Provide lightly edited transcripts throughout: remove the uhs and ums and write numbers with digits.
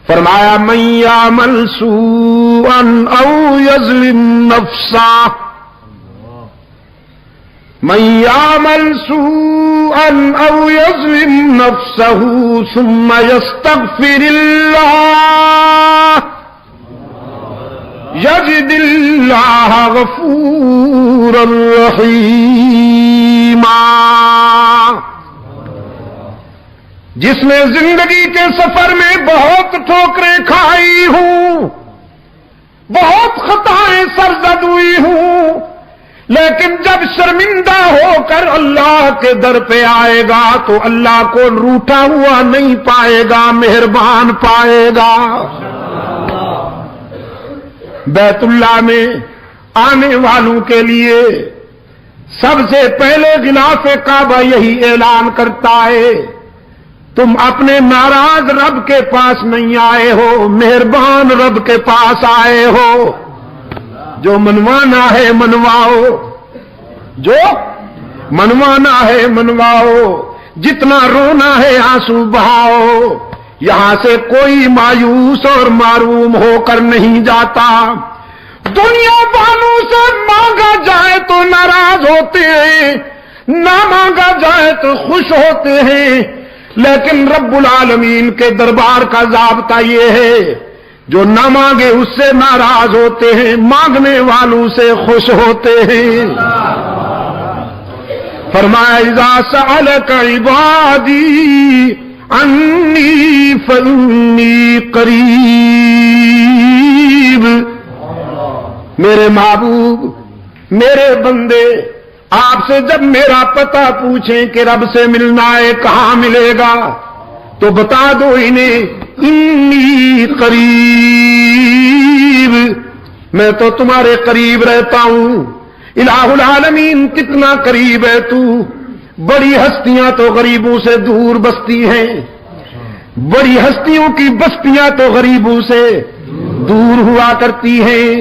فرمایا من یعمل سوءا او یظلم نفسہ، من یعمل سوءا او یظلم نفسہ ثم یستغفر اللہ یجد اللہ غفورا رحیما۔ جس نے زندگی کے سفر میں بہت ٹھوکریں کھائی ہوں، بہت خطائیں سرزد ہوئی ہوں، لیکن جب شرمندہ ہو کر اللہ کے در پہ آئے گا تو اللہ کو روٹھا ہوا نہیں پائے گا، مہربان پائے گا۔ بیت اللہ میں آنے والوں کے لیے سب سے پہلے غلاف کعبہ یہی اعلان کرتا ہے، تم اپنے ناراض رب کے پاس نہیں آئے ہو، مہربان رب کے پاس آئے ہو۔ جو منوانا ہے منواؤ، جو منوانا ہے منواؤ، جتنا رونا ہے آنسو بہاؤ۔ یہاں سے کوئی مایوس اور معروم ہو کر نہیں جاتا۔ دنیا والوں سے مانگا جائے تو ناراض ہوتے ہیں، نہ مانگا جائے تو خوش ہوتے ہیں، لیکن رب العالمین کے دربار کا ضابطہ یہ ہے، جو نہ مانگے اس سے ناراض ہوتے ہیں، مانگنے والوں سے خوش ہوتے ہیں۔ فرمایا اذا سألك عبادی انی فانی قریب، میرے محبوب، میرے بندے آپ سے جب میرا پتہ پوچھیں کہ رب سے ملنا ہے کہاں ملے گا تو بتا دو انہیں انی قریب، میں تو تمہارے قریب رہتا ہوں۔ الہ العالمین کتنا قریب ہے تو، بڑی ہستیاں تو غریبوں سے دور بستی ہیں، بڑی ہستیوں کی بستیاں تو غریبوں سے دور ہوا کرتی ہیں۔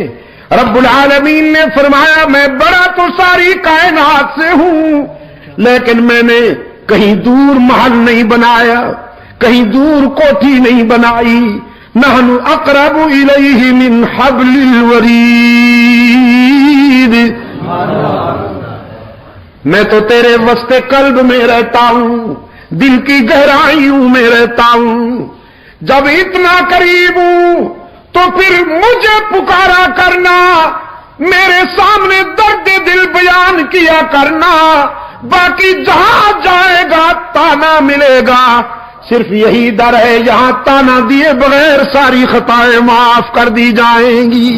رب العالمین نے فرمایا میں بڑا تو ساری کائنات سے ہوں، لیکن میں نے کہیں دور محل نہیں بنایا، کہیں دور کوٹھی نہیں بنائی۔ نحن اقرب الیہ من حبل الورید، میں تو تیرے وسط قلب میں رہتا ہوں، دل کی گہرائیوں میں رہتا ہوں۔ جب اتنا قریب ہوں تو پھر مجھے پکارا کرنا، میرے سامنے درد دل بیان کیا کرنا، باقی جہاں جائے گا تانا ملے گا۔ صرف یہی در ہے یہاں تانا دیے بغیر ساری خطائیں معاف کر دی جائیں گی۔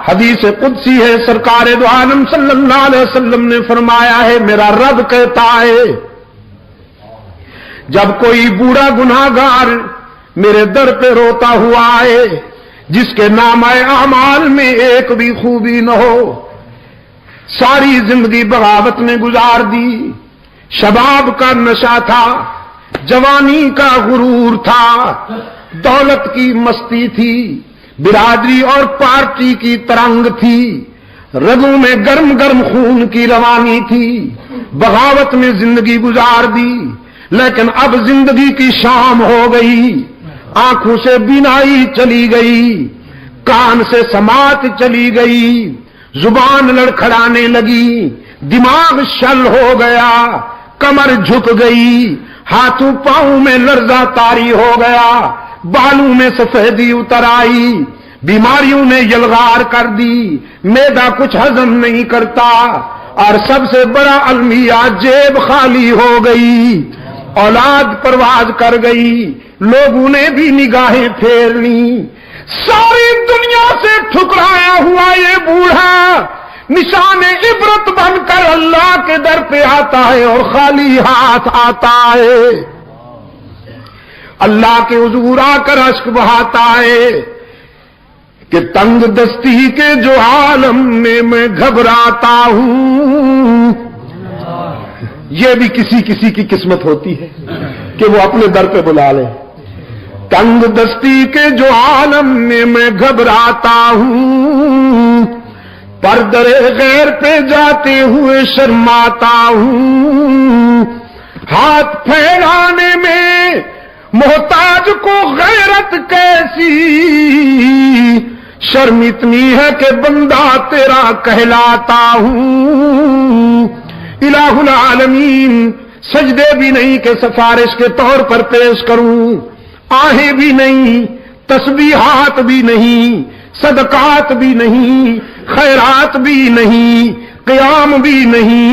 حدیث قدسی ہے، سرکار دو عالم صلی اللہ علیہ وسلم نے فرمایا ہے، میرا رب کہتا ہے جب کوئی بوڑھا گناہگار میرے در پہ روتا ہوا آئے، جس کے نامہ اعمال میں ایک بھی خوبی نہ ہو، ساری زندگی بغاوت میں گزار دی، شباب کا نشہ تھا، جوانی کا غرور تھا، دولت کی مستی تھی، برادری اور پارٹی کی ترنگ تھی، رگوں میں گرم گرم خون کی روانی تھی، بغاوت میں زندگی گزار دی، لیکن اب زندگی کی شام ہو گئی، آنکھوں سے بینائی چلی گئی، کان سے سماعت چلی گئی، زبان لڑکھڑانے لگی، دماغ شل ہو گیا، کمر جھک گئی، ہاتھوں پاؤں میں لرزہ طاری ہو گیا، بالوں میں سفیدی اتر آئی، بیماریوں نے یلغار کر دی، معدہ کچھ ہضم نہیں کرتا، اور سب سے بڑا المیہ جیب خالی ہو گئی، اولاد پرواز کر گئی، لوگوں نے بھی نگاہیں پھیر لی، ساری دنیا سے ٹھکرایا ہوا یہ بوڑھا نشان عبرت بن کر اللہ کے در پہ آتا ہے اور خالی ہاتھ آتا ہے، اللہ کے حضور آ کر اشک بہاتا ہے کہ تنگ دستی کے جو عالم میں میں گھبراتا ہوں۔ یہ بھی کسی کسی کی قسمت ہوتی ہے کہ وہ اپنے در پہ بلا لے۔ تنگ دستی کے جو عالم میں میں گھبراتا ہوں، پردرے غیر پہ جاتے ہوئے شرماتا ہوں، ہاتھ پھیلانے میں محتاج کو غیرت کیسی، شرم اتنی ہے کہ بندہ تیرا کہلاتا ہوں۔ الہ العالمین، سجدے بھی نہیں کہ سفارش کے طور پر پیش کروں، آہیں بھی نہیں، تسبیحات بھی نہیں، صدقات بھی نہیں، خیرات بھی نہیں، قیام بھی نہیں،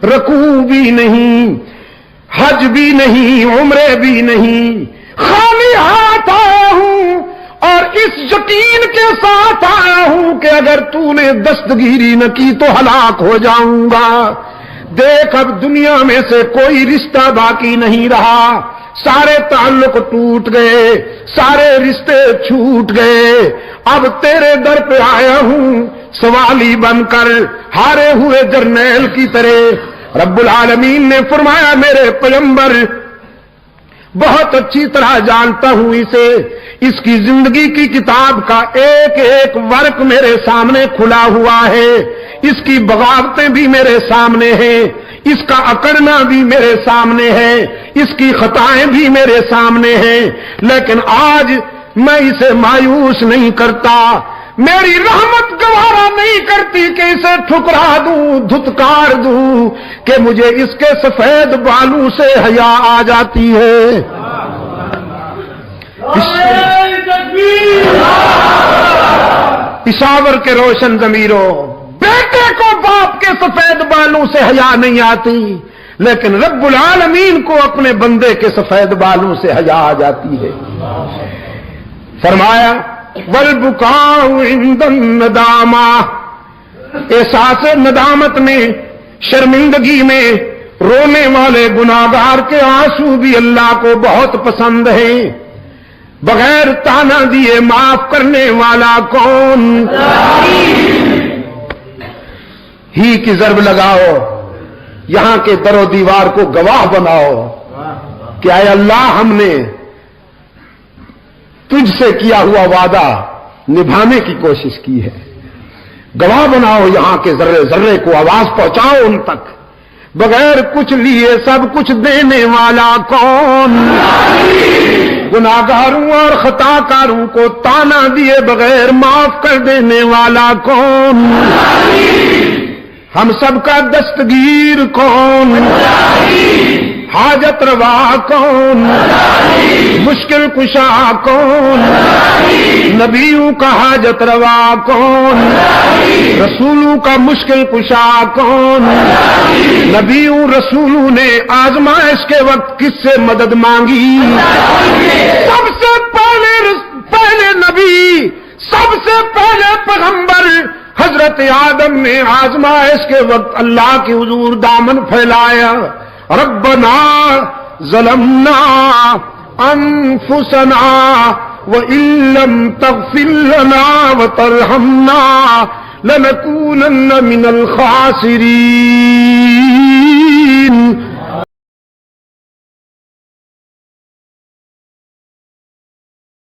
رکوع بھی نہیں، حج بھی نہیں، عمرے بھی نہیں، خالی ہاتھ آیا ہوں اور اس یقین کے ساتھ آیا ہوں کہ اگر تو نے دستگیری نہ کی تو ہلاک ہو جاؤں گا۔ دیکھ اب دنیا میں سے کوئی رشتہ باقی نہیں رہا، سارے تعلق ٹوٹ گئے، سارے رشتے چھوٹ گئے، اب تیرے در پہ آیا ہوں سوالی بن کر، ہارے ہوئے جرنیل کی طرح۔ رب العالمین نے فرمایا میرے پیغمبر بہت اچھی طرح جانتا ہوں اسے، اس کی زندگی کی کتاب کا ایک ایک ورق میرے سامنے کھلا ہوا ہے، اس کی بغاوتیں بھی میرے سامنے ہیں، اس کا اکڑنا بھی میرے سامنے ہے، اس کی خطائیں بھی میرے سامنے ہیں، لیکن آج میں اسے مایوس نہیں کرتا، میری رحمت گوارا نہیں کرتی کہ اسے ٹھکرا دوں، دھتکار دوں، کہ مجھے اس کے سفید بالوں سے حیا آ جاتی ہے۔ پشاور کے روشن ضمیروں، بیٹے کو باپ کے سفید بالوں سے حیا نہیں آتی، لیکن رب العالمین کو اپنے بندے کے سفید بالوں سے حیا آ جاتی ہے۔ فرمایا والبکاء عند الندامہ، احساس ندامت میں، شرمندگی میں رونے والے گناہگار کے آنسو بھی اللہ کو بہت پسند ہیں۔ بغیر تانا دیے معاف کرنے والا کون؟ ہی کی ضرب لگاؤ، یہاں کے در و دیوار کو گواہ بناؤ کہ اے اللہ ہم نے تجھ سے کیا ہوا وعدہ نبھانے کی کوشش کی ہے، گواہ بناؤ، یہاں کے ذرے ذرے کو آواز پہنچاؤ ان تک۔ بغیر کچھ لیے سب کچھ دینے والا کون؟ گناہگاروں اور خطا کاروں کو تانا دیے بغیر معاف کر دینے والا کون؟ ہم سب کا دستگیر کون؟ حاجت روا کون؟ مشکل کشا کون؟ نبیوں کا حاجت روا کون؟ رسولوں کا مشکل کشا کون؟ نبیوں رسولوں نے آزمائش کے وقت کس سے مدد مانگی؟ سب سے پہلے نبی، سب سے پہلے پیغمبر حضرت آدم نے آزمائش کے وقت اللہ کے حضور دامن پھیلایا، ربنا ظلمنا انفسنا وان لم تغفر لنا وترحمنا لنكونن من الخاسرین۔